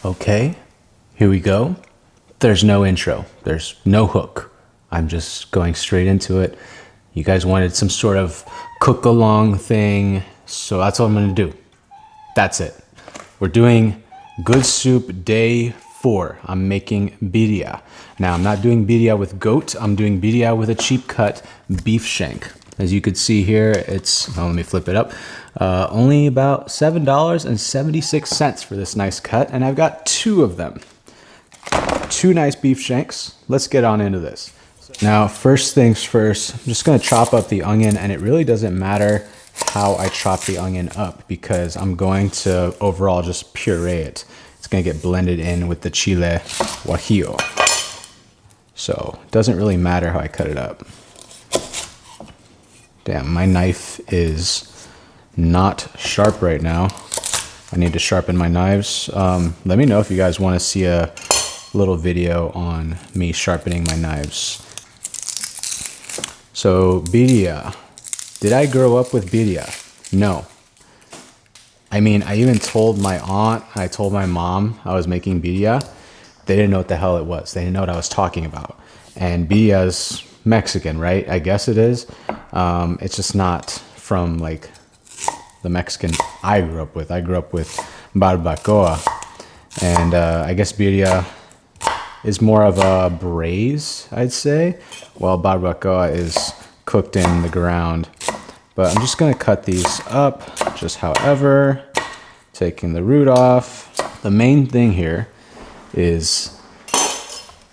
Okay, here we go. There's no intro, there's no hook. I'm just going straight into it. You guys wanted some sort of cook along thing, so that's what I'm gonna do. That's it. We're doing good soup day 4. I'm making birria. Now, I'm not doing birria with goat, I'm doing birria with a cheap cut beef shank. As you could see here, it's, let me flip it up, only about $7.76 for this nice cut, and I've got 2 of them. 2 nice beef shanks. Let's get on into this. Now, first things first, I'm just gonna chop up the onion, and it really doesn't matter how I chop the onion up because I'm going to overall just puree it. It's gonna get blended in with the chile guajillo. So it doesn't really matter how I cut it up. Damn, my knife is not sharp right now. I need to sharpen my knives. Let me know if you guys want to see a little video on me sharpening my knives. So, birria. Did I grow up with birria? No. I mean, I even told my aunt, I told my mom I was making birria. They didn't know what the hell it was. They didn't know what I was talking about. And birria's Mexican, right? I guess it is. It's just not from like the Mexican I grew up with. I grew up with barbacoa. And I guess birria is more of a braise, I'd say, while barbacoa is cooked in the ground. But I'm just gonna cut these up just however, taking the root off. The main thing here is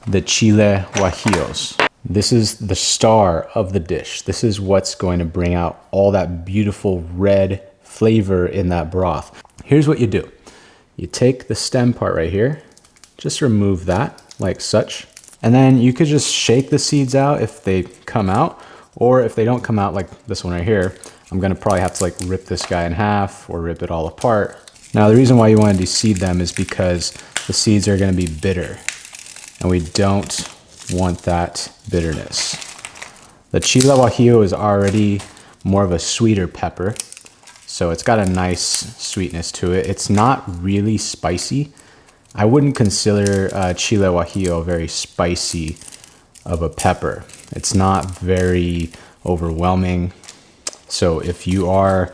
the chile guajillos. This is the star of the dish. This is what's going to bring out all that beautiful red flavor in that broth. Here's what you do. You take the stem part right here, just remove that like such. And then you could just shake the seeds out if they come out, or if they don't come out like this one right here, I'm gonna probably have to like rip this guy in half or rip it all apart. Now the reason why you want to deseed them is because the seeds are gonna be bitter and we don't want that bitterness. The chile guajillo is already more of a sweeter pepper, so it's got a nice sweetness to it. It's not really spicy. I wouldn't consider chile guajillo very spicy of a pepper. It's not very overwhelming. So if you are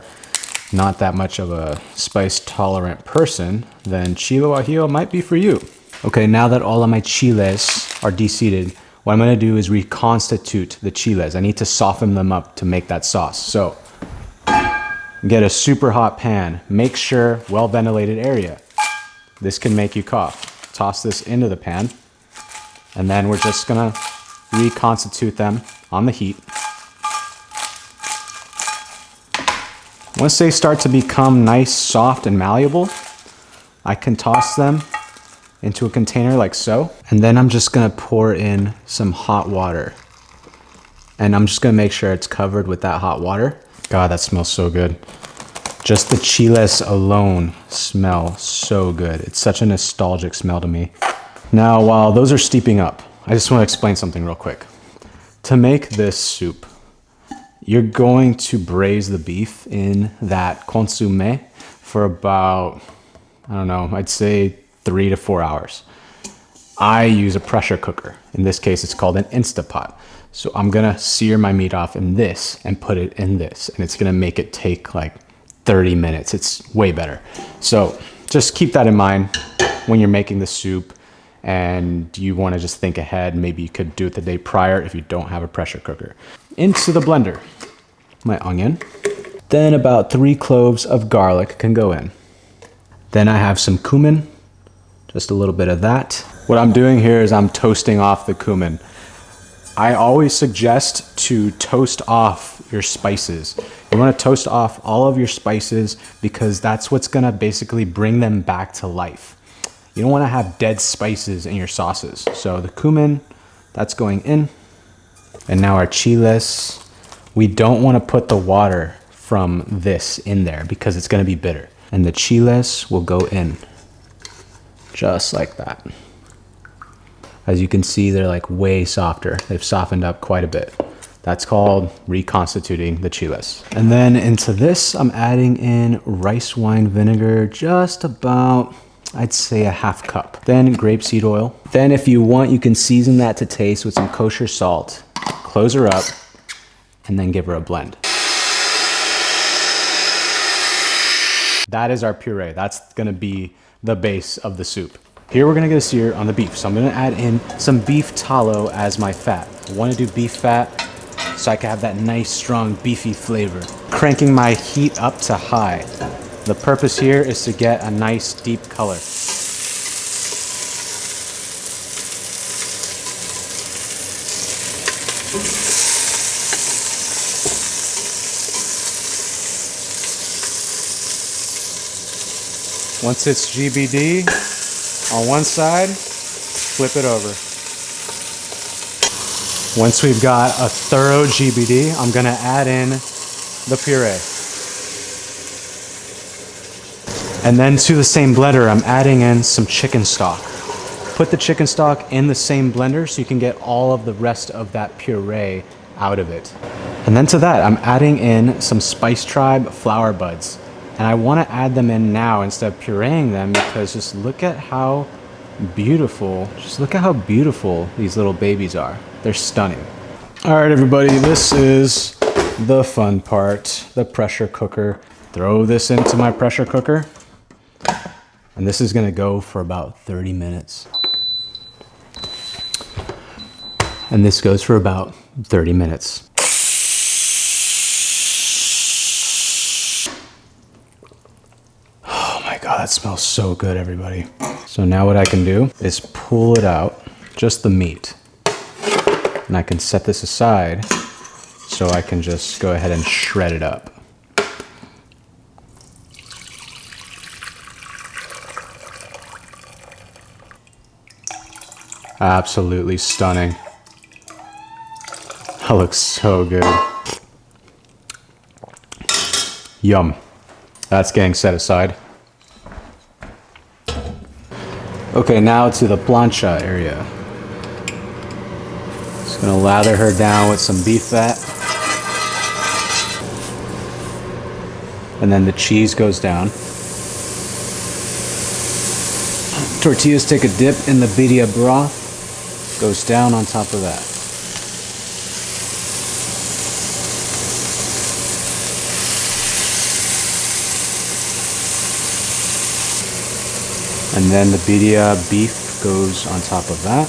not that much of a spice tolerant person, then chile guajillo might be for you. Okay, now that all of my chiles are deseeded, what I'm gonna do is reconstitute the chiles. I need to soften them up to make that sauce. So get a super hot pan. Make sure well-ventilated area. This can make you cough. Toss this into the pan, and then we're just gonna reconstitute them on the heat. Once they start to become nice, soft, and malleable, I can toss them into a container like so. And then I'm just gonna pour in some hot water. And I'm just gonna make sure it's covered with that hot water. God, that smells so good. Just the chiles alone smell so good. It's such a nostalgic smell to me. Now, while those are steeping up, I just wanna explain something real quick. To make this soup, you're going to braise the beef in that consommé for about, I don't know, I'd say 3 to 4 hours. I use a pressure cooker. In this case, it's called an Instapot. So I'm gonna sear my meat off in this and put it in this, and it's gonna make it take like 30 minutes. It's way better. So just keep that in mind when you're making the soup and you wanna just think ahead. Maybe you could do it the day prior if you don't have a pressure cooker. Into the blender, my onion. Then about 3 cloves of garlic can go in. Then I have some cumin, just a little bit of that. What I'm doing here is I'm toasting off the cumin. I always suggest to toast off your spices. You want to toast off all of your spices because that's what's gonna basically bring them back to life. You don't want to have dead spices in your sauces. So the cumin, that's going in. And now our chiles. We don't want to put the water from this in there because it's gonna be bitter. And the chiles will go in. Just like that. As you can see, they're like way softer. They've softened up quite a bit. That's called reconstituting the chiles. And then into this, I'm adding in rice wine vinegar, just about I'd say a half cup. Then grapeseed oil. Then if you want, you can season that to taste with some kosher salt. Close her up and then give her a blend. That is our puree. That's gonna be the base of the soup. Here we're gonna get a sear on the beef. So I'm gonna add in some beef tallow as my fat. I wanna do beef fat so I can have that nice, strong, beefy flavor. Cranking my heat up to high. The purpose here is to get a nice, deep color. Once it's GBD on one side, flip it over. Once we've got a thorough GBD, I'm gonna add in the puree. And then to the same blender, I'm adding in some chicken stock. Put the chicken stock in the same blender so you can get all of the rest of that puree out of it. And then to that, I'm adding in some Spice Tribe flower buds. And I want to add them in now instead of pureeing them, because just look at how beautiful, these little babies are. They're stunning. All right, everybody, this is the fun part, the pressure cooker. Throw this into my pressure cooker. And this is gonna go for about 30 minutes. And this goes for about 30 minutes. God, that smells so good, everybody. So now what I can do is pull it out, just the meat. And I can set this aside so I can just go ahead and shred it up. Absolutely stunning. That looks so good. Yum. That's getting set aside. Okay, now to the plancha area. Just gonna lather her down with some beef fat. And then the cheese goes down. Tortillas take a dip in the birria broth. Goes down on top of that. And then the birria beef goes on top of that.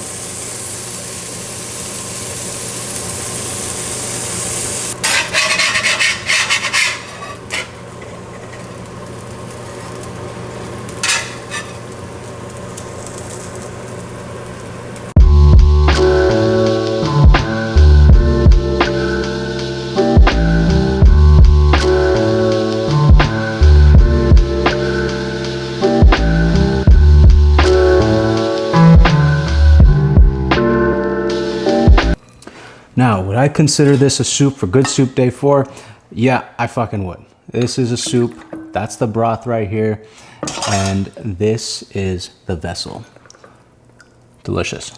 Now, would I consider this a soup for Good Soup Day 4? Yeah, I fucking would. This is a soup. That's the broth right here. And this is the vessel. Delicious.